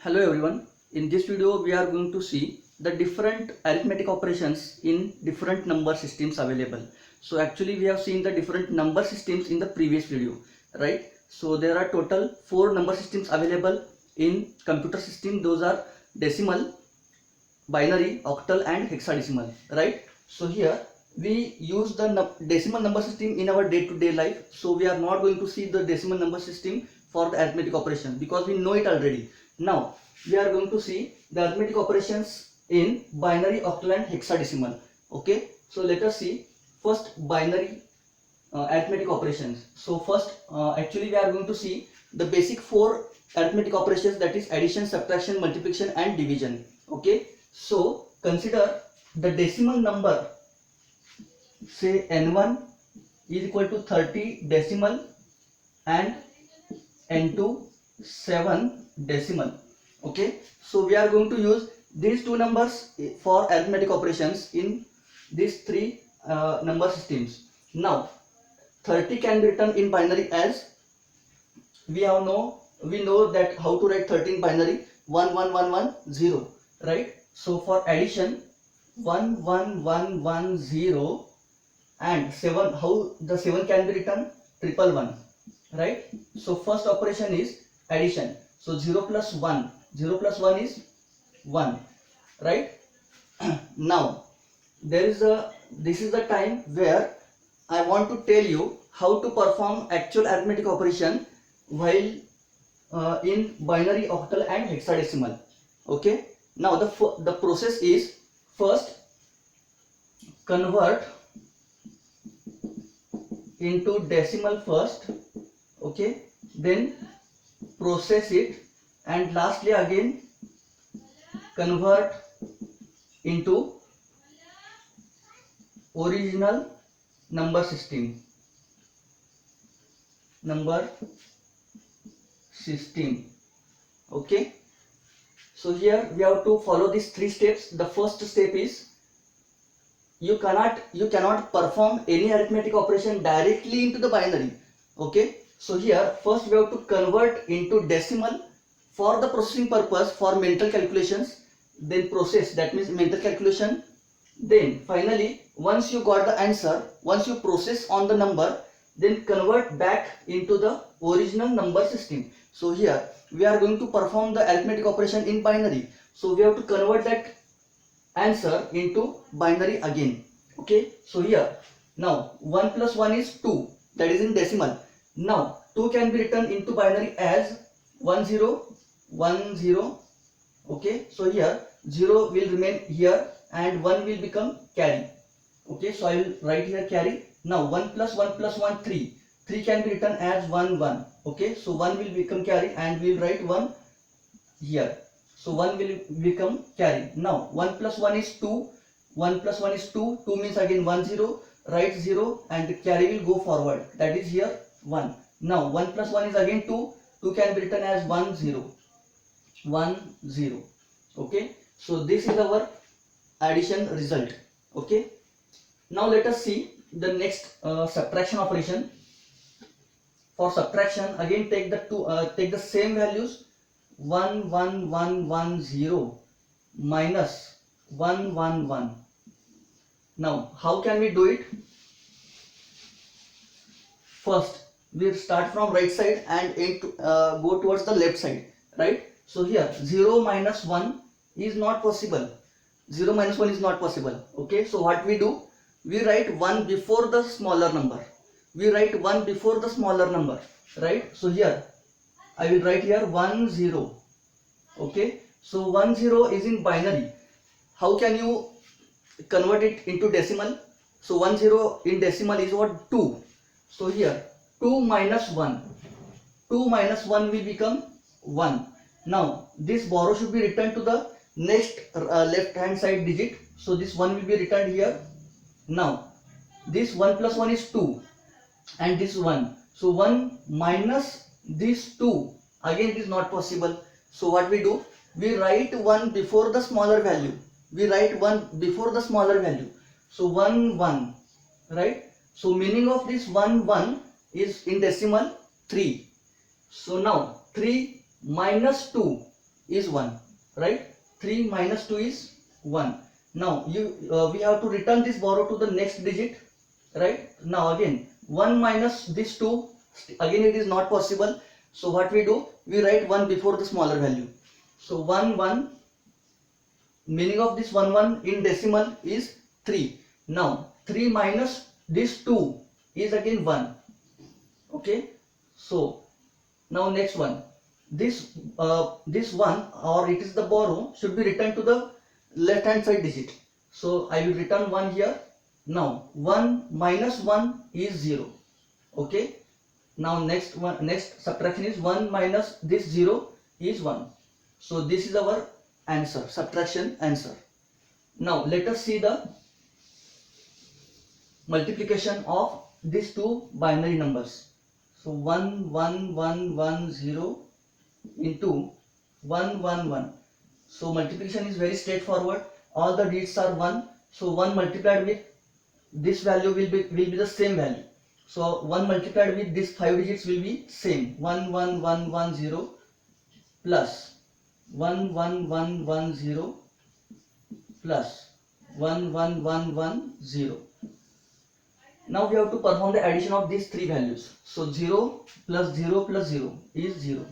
Hello everyone. In this video we are going to see the different arithmetic operations in different number systems available. So actually we have seen the different number systems in the previous video, right? So there are total 4 number systems available in computer system. Those are decimal, binary, octal and hexadecimal, right? So here we use the decimal number system in our day-to-day life. So we are not going to see the decimal number system for the arithmetic operation because we know it already. Now we are going to see the arithmetic operations in binary, octal and hexadecimal. Okay, so let us see first binary arithmetic operations. So first actually we are going to see the basic 4 arithmetic operations, that is addition, subtraction, multiplication and division. Okay, so consider the decimal number, say n1 is equal to 30 decimal and n2 7 decimal. Okay, so we are going to use these two numbers for arithmetic operations in these 3 number systems. Now 30 can be written in binary as we know that how to write 30 in binary, 1 1 1 1 0, right? So for addition 1 1 1 1 0 and 7, how the 7 can be written, 1 1 1, right? So first operation is addition. So 0 plus 1 is 1, right? Now this is the time where I want to tell you how to perform actual arithmetic operation while in binary, octal and hexadecimal. Okay, now the process is, first convert into decimal first, okay, then process it, and lastly again convert into original number system. Okay, so here we have to follow these 3 steps. The first step is you cannot perform any arithmetic operation directly into the binary. Okay, so here first we have to convert into decimal for the processing purpose, for mental calculations, then process, that means mental calculation, then finally once you got the answer, once you process on the number, then convert back into the original number system. So here we are going to perform the arithmetic operation in binary, so we have to convert that answer into binary again. Okay, so here now 1 plus 1 is 2, that is in decimal. Now 2 can be written into binary as 1 0 1 0. Okay, so here 0 will remain here and 1 will become carry. Okay, so I will write here carry. Now 1 plus 1 plus 1 3 can be written as 1 1. Okay, so 1 will become carry and we will write 1 here. So 1 will become carry. Now 1 plus 1 is 2, 1 plus 1 is 2, 2 means again 1 0, write 0 and the carry will go forward, that is here 1. Now 1 plus 1 is again 2, 2 can be written as 1 0, 1 0. Okay, so this is our addition result. Okay, now let us see the next subtraction operation. For subtraction again take the same values, 1 1 1 1 0 minus 1 1 1. Now how can we do it? First we start from right side and go towards the left side, right? So here 0 minus 1 is not possible. 0 minus 1 is not possible. Okay, so what we do? We write 1 before the smaller number. Right? So here I will write here 1 0. Okay, so 1 0 is in binary. How can you convert it into decimal? So 1 0 in decimal is what? 2. So here 2 minus 1 will become 1. Now this borrow should be returned to the next left hand side digit. So this 1 will be returned here. Now this 1 plus 1 is 2 and this 1. So 1 minus this 2, again it is not possible. So what we do? We write 1 before the smaller value. So 1 1, right? So meaning of this 1 1 is in decimal 3. So now 3 minus 2 is 1, right? 3 minus 2 is 1. Now we have to return this borrow to the next digit, right? Now again 1 minus this 2, again it is not possible. So what we do, we write 1 before the smaller value. So 1 1, meaning of this 1 1 in decimal is 3. Now 3 minus this 2 is again 1. Okay, so now next one, this one, or it is the borrow, should be returned to the left hand side digit. So I will return 1 here. Now 1 minus 1 is 0. Okay, now next subtraction is 1 minus this 0 is 1. So this is our answer, subtraction answer. Now let us see the multiplication of these two binary numbers. So 1 1 1 1 0 into 1 1 1. So multiplication is very straightforward. All the digits are 1. So 1 multiplied with this value will be the same value. So 1 multiplied with these 5 digits will be same. 1 1 1 1 0 plus 1 1 1 1 0 plus 1 1 1 1 0. Now we have to perform the addition of these three values. So 0 plus 0 plus 0 is 0.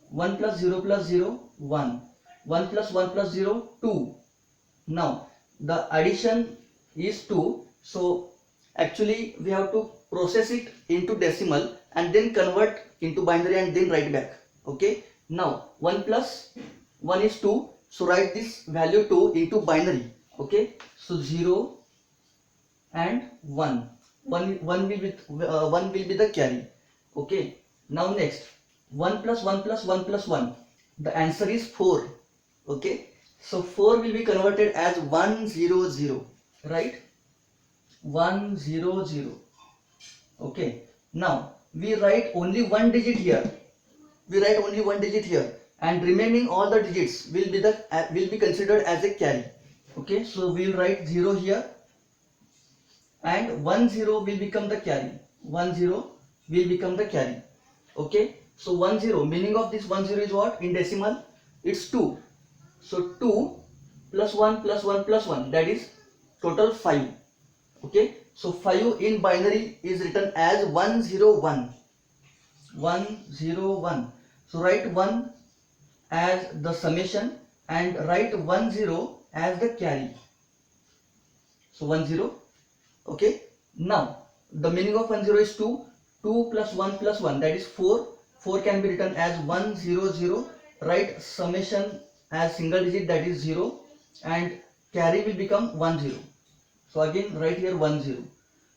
1 plus 0 plus 0, 1. 1 plus 1 plus 0, 2. Now the addition is 2. So actually we have to process it into decimal and then convert into binary and then write back. Okay. Now 1 plus 1 is 2. So write this value 2 into binary. Okay. So 0 and 1. 1 will be the carry. Okay. Now next 1 plus 1 plus 1 plus 1. The answer is 4. Okay. So 4 will be converted as 100. Right? 100. Okay. Now we write only one digit here. And remaining all the digits will be considered as a carry. Okay. So we will write 0 here. And 10 will become the carry. 10 will become the carry. Okay. So 10, meaning of this 10 is what? In decimal, it's 2. So 2 plus 1 plus 1 plus 1, that is total 5. Okay. So 5 in binary is written as 101. 101. So write 1 as the summation and write 10 as the carry. So 10. Okay. Now the meaning of 10 is 2. 2 plus 1 plus 1, that is 4. 4 can be written as 100. Write summation as single digit, that is 0, and carry will become 10. So again write here 10.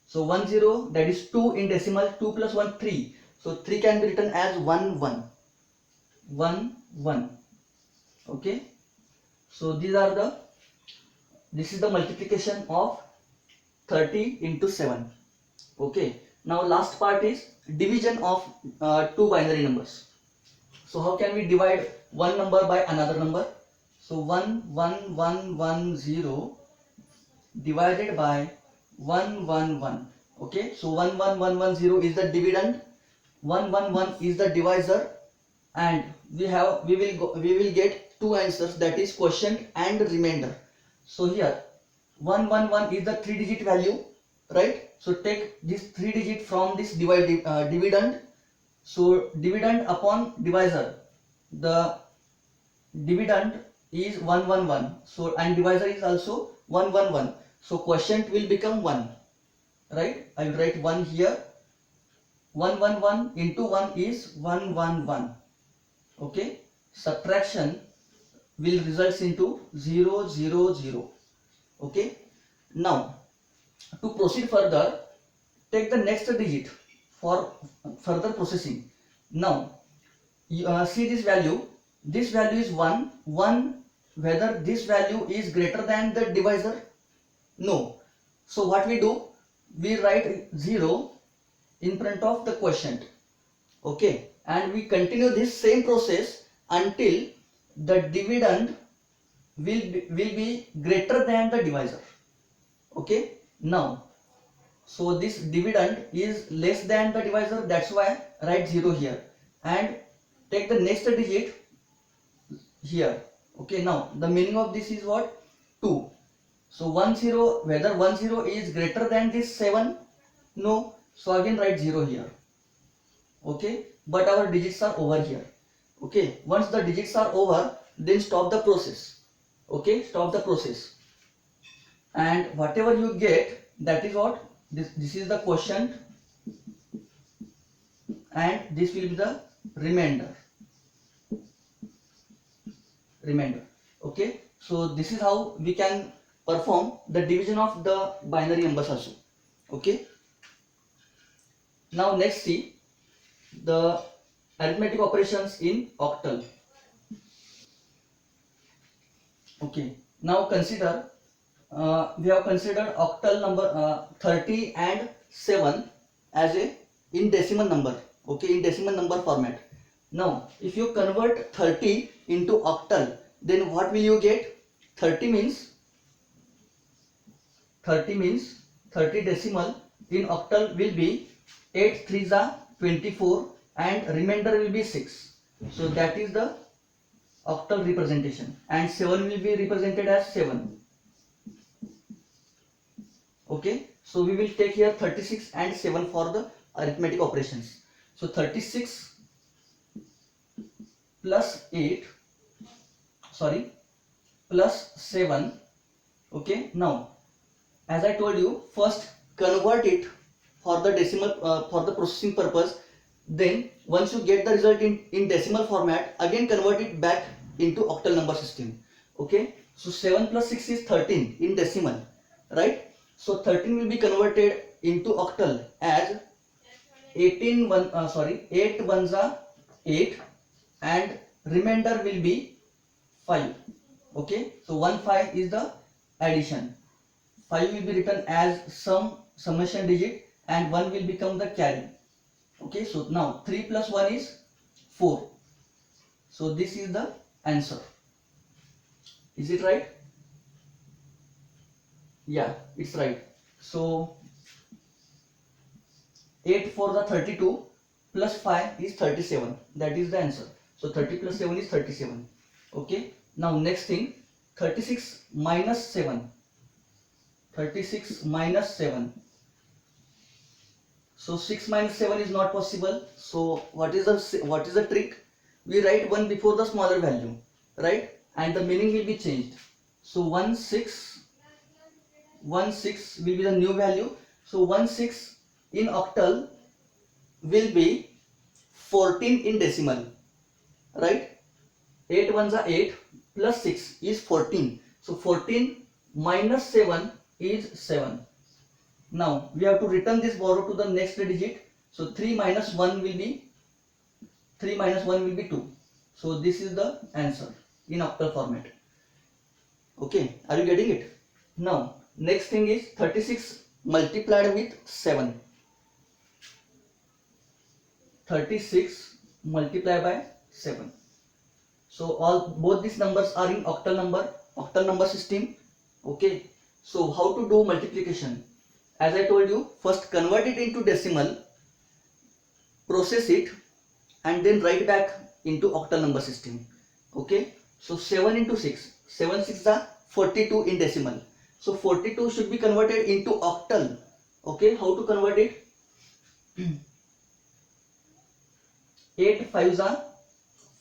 So 10, that is 2 in decimal. 2 plus 1, 3. So 3 can be written as 1 1. 1 1. Okay. So this is the multiplication of 30 into 7. Okay. Now last part is division of two binary numbers. So how can we divide one number by another number? So 1 1 1 1 0 divided by 1 1 1. Okay. So 1 1 1 1 0 is the dividend. 1 1 1 is the divisor, and we will get two answers, that is quotient and remainder. So here 1 1 1 is the 3-digit value, right? So take this 3 digit from this dividend. So dividend upon divisor, the dividend is 111. So and divisor is also 111. So quotient will become 1, right? I will write 1 here. 111 into 1 is 111. Okay. Subtraction will result into 0 0 0. Okay. Now to proceed further, take the next digit for further processing. Now you see this value. This value is 1 1. Whether this value is greater than the divisor? No. So what we do? We write 0 in front of the quotient. Okay. And we continue this same process until the dividend will be greater than the divisor. Okay. Now, so this dividend is less than the divisor, that's why write 0 here, and take the next digit here. Okay, now the meaning of this is what? 2. So 1 0, whether 1 0 is greater than this 7? No. So again write 0 here. Okay, but our digits are over here. Okay, once the digits are over, then stop the process. Okay, stop the process, and whatever you get, that is what this is the quotient, and this will be the remainder. Okay, so this is how we can perform the division of the binary numbers also. Okay, now next see the arithmetic operations in octal. Okay, now consider we have considered octal number 30 and 7 as a in decimal number. Okay, in decimal number format. Now if you convert 30 into octal, then what will you get? 30 means 30 decimal in octal will be 8 3s are 24 and remainder will be 6. So that is the octal representation, and 7 will be represented as 7. Okay, so we will take here 36 and 7 for the arithmetic operations. So 36 plus 8, sorry, plus 7. Okay, now as I told you, first convert it for the decimal for the processing purpose. Then once you get the result in decimal format, again convert it back into octal number system. Okay, so 7 plus 6 is 13 in decimal, right? So 13 will be converted into octal as 8 ones are 8 and remainder will be 5. Okay, so 1 5 is the addition. 5 will be written as summation digit and 1 will become the carry. Okay, so now 3 plus 1 is 4. So this is the answer. Is it right? Yeah, it's right. So 8 for the 32 plus 5 is 37. That is the answer. So 30 plus 7 is 37. Okay, now next thing, 36 minus 7. 36 minus 7. So 6 minus 7 is not possible. So what is the trick? We write 1 before the smaller value, right? And the meaning will be changed. So 1 6 will be the new value. So 1 6 in octal will be 14 in decimal, right? 8 ones are 8 plus 6 is 14. So 14 minus 7 is 7. Now we have to return this borrow to the next digit. So 3 minus 1 will be 2. So this is the answer in octal format. Okay, are you getting it? Now next thing is 36 multiplied with 7. 36 multiplied by 7. So both these numbers are in octal number system. Okay, so how to do multiplication? As I told you, first convert it into decimal, process it, and then write back into octal number system. Okay, so 7 into 6, 7 6 are 42 in decimal. So 42 should be converted into octal. Okay, how to convert it? 8 5s are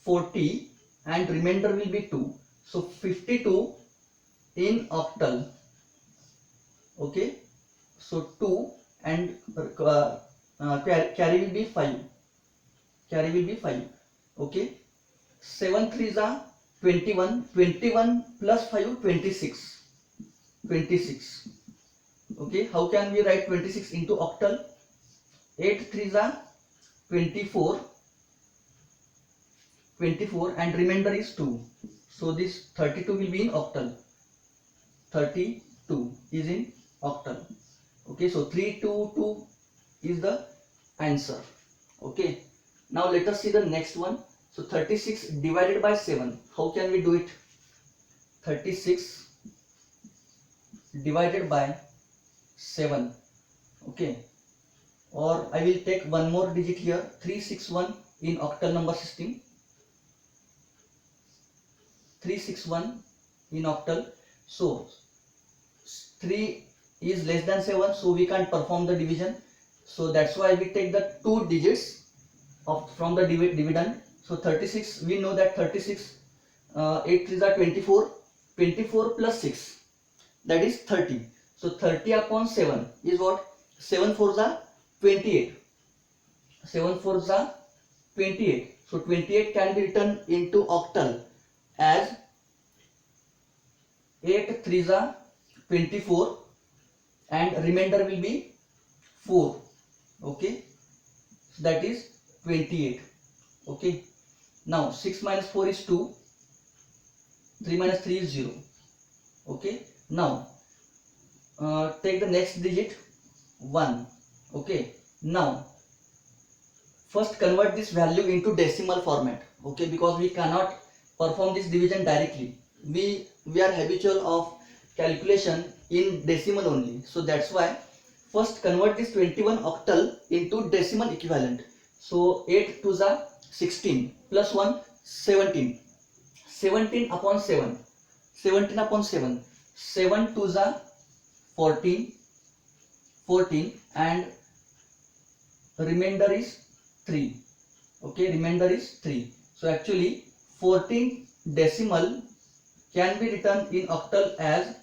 40 and remainder will be 2. So 52 in octal. Okay, so 2 and carry will be 5. Carry will be 5. Okay, 7 3s are 21. 21 plus 5 26. 26. Okay, how can we write 26 into octal? 8 3s are 24. 24 and remainder is 2. So this 32 will be in octal. 32 is in octal. Okay, so 322 is the answer. Okay, now let us see the next one. So 36 divided by 7. How can we do it? 36 divided by 7. Okay, or I will take one more digit here, 361 in octal number system. 361 in octal. So 3 is less than 7, so we can't perform the division. So that's why we take the 2 digits from the dividend. So 36, we know that 36, 8 3s are 24, 24 plus 6, that is 30. So 30 upon 7 is what? 7 4s are 28. 7 4s are 28. So 28 can be written into octal as 8 3s are 24 and remainder will be 4. Okay, so that is 28. Okay, now 6 minus 4 is 2, 3 minus 3 is 0. Okay, now take the next digit 1. Okay, now first convert this value into decimal format. Okay, because we cannot perform this division directly. We are habitual of calculation in decimal only. So that's why first convert this 21 octal into decimal equivalent. So 8 2s are 16 plus 1 17. 17 upon 7. 17 upon 7. 7 2s are 14. 14 and remainder is 3. Okay, remainder is 3. So actually 14 decimal can be written in octal as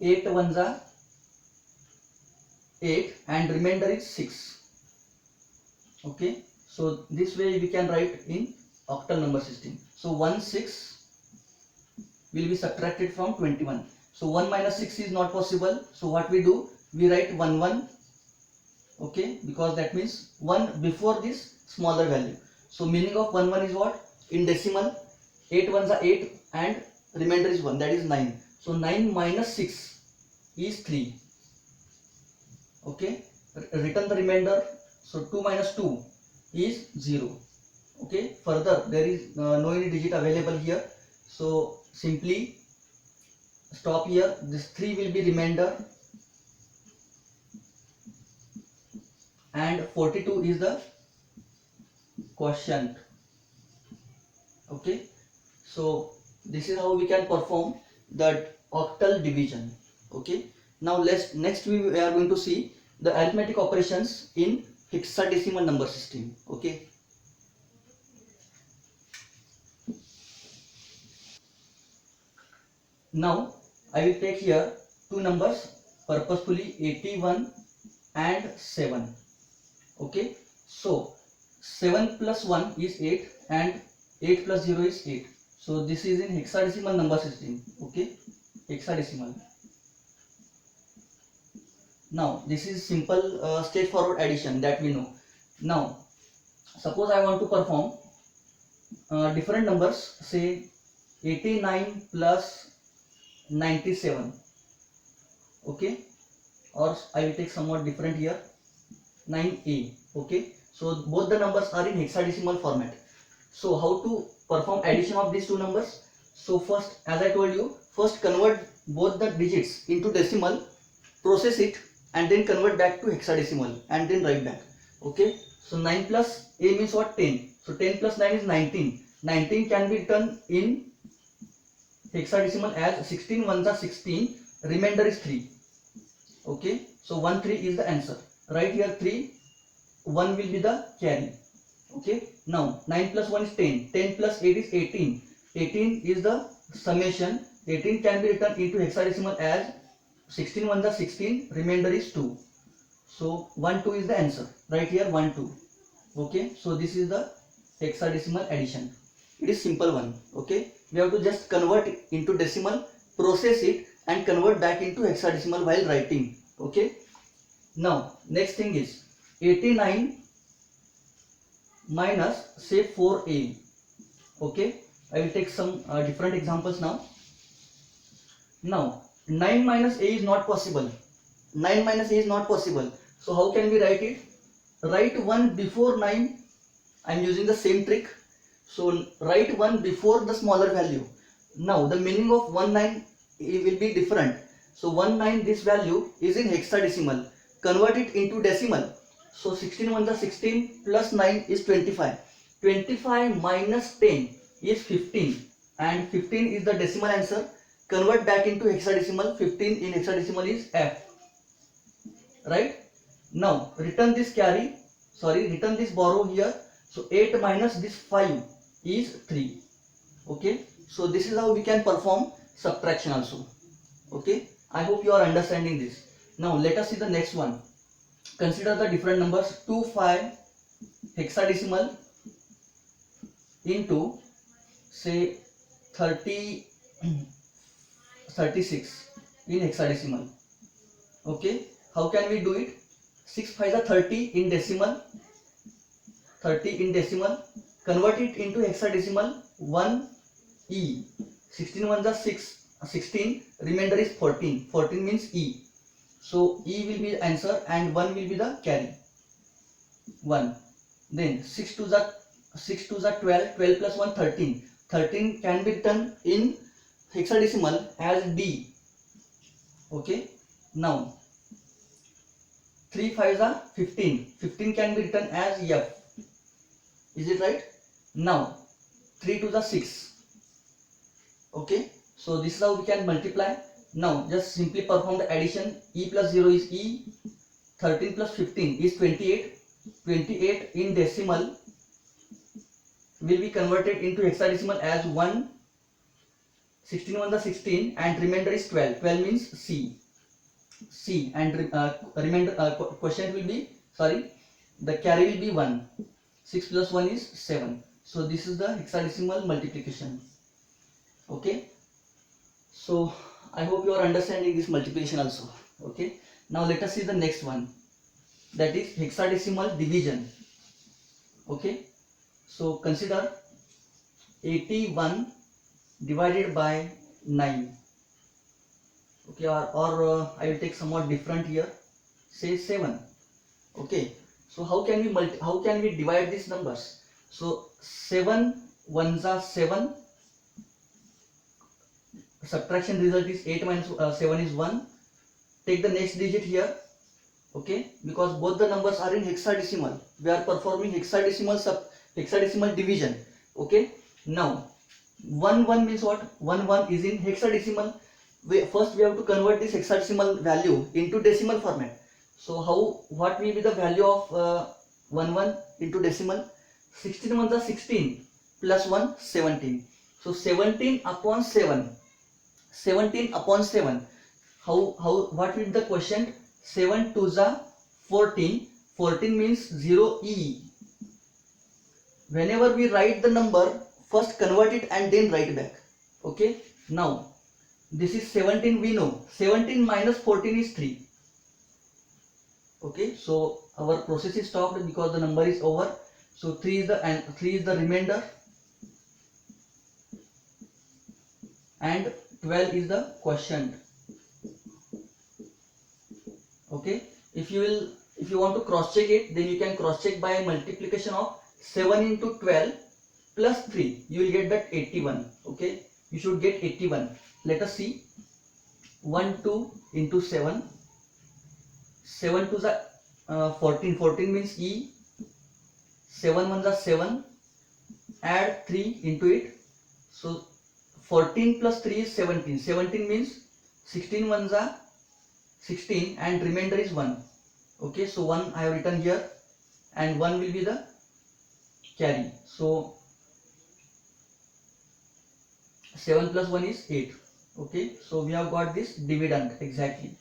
8 1s are 8 and remainder is 6. Okay, so this way we can write in octal number system. So 1 6 will be subtracted from 21. So 1 minus 6 is not possible. So what we do? We write 1 1. Okay, because that means 1 before this smaller value. So meaning of 1 1 is what? In decimal 8 1s are 8 and remainder is 1, that is 9. So 9 minus 6 is 3. Okay, return the remainder. So 2 minus 2 is 0. Okay, further there is no any digit available here. So simply stop here. This 3 will be remainder and 42 is the quotient. Okay, so this is how we can perform the octal division. Okay, now next we are going to see the arithmetic operations in hexadecimal number system. Okay, now I will take here two numbers purposefully, 81 and 7. Okay, so 7 plus 1 is 8 and 8 plus 0 is 8. So this is in hexadecimal number system. Okay, hexadecimal. Now this is simple straightforward addition that we know. Now suppose I want to perform different numbers, say 89 plus 97. Okay, or I will take somewhat different here, 9a. Okay, so both the numbers are in hexadecimal format. So how to perform addition of these two numbers? So first, as I told you, first convert both the digits into decimal, process it and then convert back to hexadecimal and then write back. Okay, so 9 plus a means what? 10. So 10 plus 9 is 19. 19 can be written in hexadecimal as 16 1s are 16, remainder is 3. Okay, so 1 3 is the answer. Right here 3, 1 will be the carry. Okay, now 9 plus 1 is 10, 10 plus 8 is 18, 18 is the summation. 18 can be written into hexadecimal as 16 1s are 16, remainder is 2. So 1 2 is the answer. Right here 1 2. Okay, so this is the hexadecimal addition. It is simple one. Okay, we have to just convert it into decimal, process it and convert back into hexadecimal while writing. Okay, now next thing is 89 minus say 4a. Okay, I will take some different examples now. Now 9 minus a is not possible. 9 minus a is not possible. So how can we write it? Write 1 before 9. I am using the same trick. So write 1 before the smaller value. Now the meaning of 1 9 will be different. So 1 9, this value is in hexadecimal. Convert it into decimal. So 16 1s are 16 plus 9 is 25. 25 minus 10. is 15 and 15 is the decimal answer. Convert back into hexadecimal. 15 in hexadecimal is F, right? Now return this borrow here. So 8 minus this 5 is 3. Okay, so this is how we can perform subtraction also. Okay, I hope you are understanding this. Now let us see the next one. Consider the different numbers. 25 hexadecimal into say 36 in hexadecimal. Okay, how can we do it? 6 5 is 30 in decimal. 30 in decimal. Convert it into hexadecimal. 1 E. 16 1 is 16. Remainder is 14. 14 means E. So E will be the answer and 1 will be the carry. 1. Then 6 2 is 12. 12 plus 1 13. 13 can be written in hexadecimal as D. Okay. Now 3 5 is 15. 15 can be written as F. Is it right? Now 3 2 is 6. Okay. So this is how we can multiply. Now just simply perform the addition. E plus 0 is E. 13 plus 15 is 28. 28 in decimal will be converted into hexadecimal as 1. 16 1 is 16 and remainder is 12. 12 means C. C and remainder quotient will be, the carry will be 1. 6 plus 1 is 7. So this is the hexadecimal multiplication. Okay. So I hope you are understanding this multiplication also. Okay. Now let us see the next one. That is hexadecimal division. Okay. So consider 81 divided by 9. Okay, or I will take somewhat different here. Say 7. Okay. So how can we divide these numbers? So 7 1s are 7. Subtraction result is 8 minus 7 is 1. Take the next digit here. Okay, because both the numbers are in hexadecimal. We are performing hexadecimal division. Okay. Now 1 1 means what? 1 1 is in hexadecimal. First we have to convert this hexadecimal value into decimal format. So what will be the value of 1 1 into decimal? 16 1s are 16 plus 1 17. So 17 upon 7. 17 upon 7. What will be the quotient? 7 2s are 14. 14 means 0E. Whenever we write the number, first convert it and then write back. Okay. Now this is 17, we know. 17 minus 14 is 3. Okay. So our process is stopped because the number is over. So 3 is the remainder and 12 is the quotient. Okay. If you want to cross check it, then you can cross check by multiplication of 7 into 12 plus 3. You will get that 81. Okay. You should get 81. Let us see. 1 2 into 7. 7 2s are 14. 14 means E. 7 1s are 7. Add 3 into it. So 14 plus 3 is 17. 17 means 16 1s are 16 and remainder is 1. Okay. So 1 I have written here and 1 will be the carry. So 7 plus 1 is 8. Okay. So we have got this dividend exactly.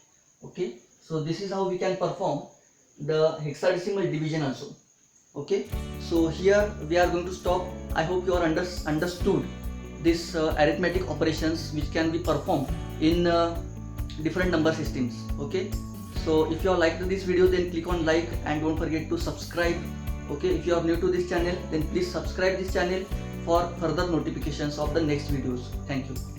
Okay. So this is how we can perform the hexadecimal division also. Okay. So here we are going to stop. I hope you are understood this arithmetic operations which can be performed in different number systems. Okay. So if you have liked this video, then click on like and don't forget to subscribe. Okay. If you are new to this channel, then please subscribe this channel for further notifications of the next videos. Thank you.